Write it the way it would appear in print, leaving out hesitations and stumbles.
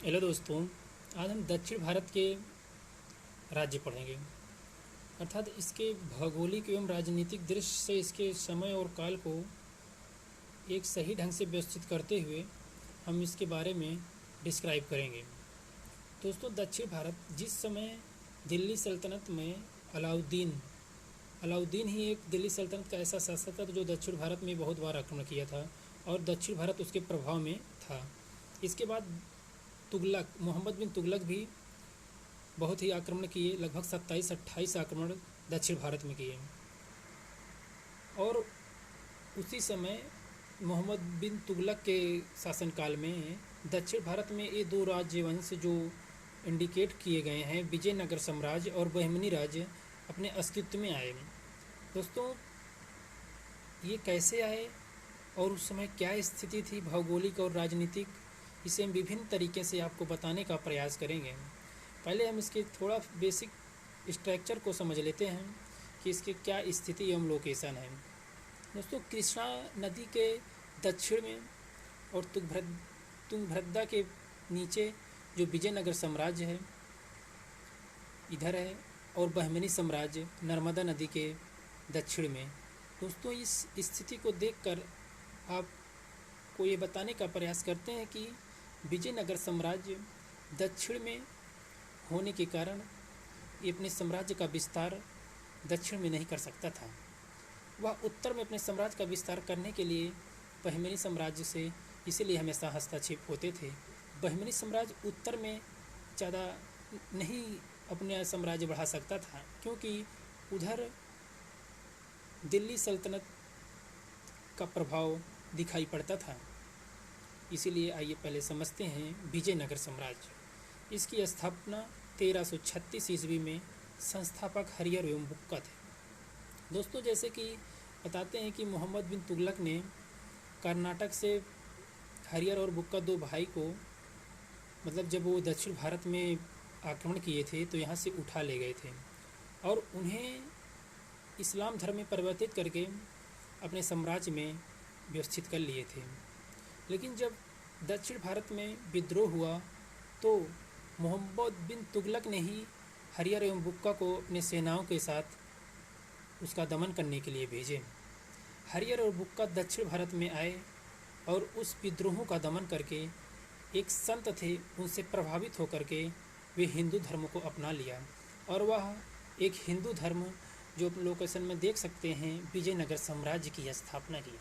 Hello दोस्तों। आज हम दक्षिण भारत के राज्य पढ़ेंगे, अर्थात इसके भौगोलिक एवं राजनीतिक दृश्य से इसके समय और काल को एक सही ढंग से व्यवस्थित करते हुए हम इसके बारे में डिस्क्राइब करेंगे। दोस्तों, दक्षिण भारत जिस समय दिल्ली सल्तनत में अलाउद्दीन ही एक दिल्ली सल्तनत का ऐसा शासक था जो दक्षिण भारत में बहुत बार आक्रमण किया था और दक्षिण भारत उसके प्रभाव में था। इसके बाद मोहम्मद बिन तुगलक भी बहुत ही आक्रमण किए, लगभग 27-28 आक्रमण दक्षिण भारत में किए। और उसी समय मोहम्मद बिन तुगलक के शासनकाल में दक्षिण भारत में ये दो राज्य वंश जो इंडिकेट किए गए हैं, विजयनगर साम्राज्य और बहमनी राज्य, अपने अस्तित्व में आए। दोस्तों, ये कैसे आए और उस समय क्या स्थिति थी भौगोलिक और राजनीतिक, इसे हम विभिन्न तरीके से आपको बताने का प्रयास करेंगे। पहले हम इसके थोड़ा बेसिक स्ट्रक्चर को समझ लेते हैं कि इसके क्या स्थिति एवं लोकेशन है। दोस्तों, कृष्णा नदी के दक्षिण में और तुंगभद्रा के नीचे जो विजयनगर साम्राज्य है इधर है, और बहमनी साम्राज्य नर्मदा नदी के दक्षिण में। दोस्तों, इस स्थिति को देखकर आपको ये बताने का प्रयास करते हैं कि विजयनगर साम्राज्य दक्षिण में होने के कारण ये अपने साम्राज्य का विस्तार दक्षिण में नहीं कर सकता था। वह उत्तर में अपने साम्राज्य का विस्तार करने के लिए बहमनी साम्राज्य से इसीलिए हमेशा हस्तक्षेप होते थे। बहमनी साम्राज्य उत्तर में ज़्यादा नहीं अपने साम्राज्य बढ़ा सकता था, क्योंकि उधर दिल्ली सल्तनत का प्रभाव दिखाई पड़ता था। इसीलिए आइए पहले समझते हैं विजयनगर साम्राज्य। इसकी स्थापना 1336 ईस्वी में संस्थापक हरिहर एवं बुक्का थे। दोस्तों, जैसे कि बताते हैं कि मोहम्मद बिन तुगलक ने कर्नाटक से हरिहर और बुक्का दो भाई को, मतलब जब वो दक्षिण भारत में आक्रमण किए थे तो यहाँ से उठा ले गए थे और उन्हें इस्लाम धर्म में परिवर्तित करके अपने साम्राज्य में व्यवस्थित कर लिए थे। लेकिन जब दक्षिण भारत में विद्रोह हुआ तो मोहम्मद बिन तुगलक ने ही हरिहर एवं बुक्का को अपने सेनाओं के साथ उसका दमन करने के लिए भेजे। हरिहर और बुक्का दक्षिण भारत में आए और उस विद्रोहों का दमन करके एक संत थे, उनसे प्रभावित होकर के वे हिंदू धर्म को अपना लिया और वह एक हिंदू धर्म जो लोकेशन में देख सकते हैं विजयनगर साम्राज्य की स्थापना की।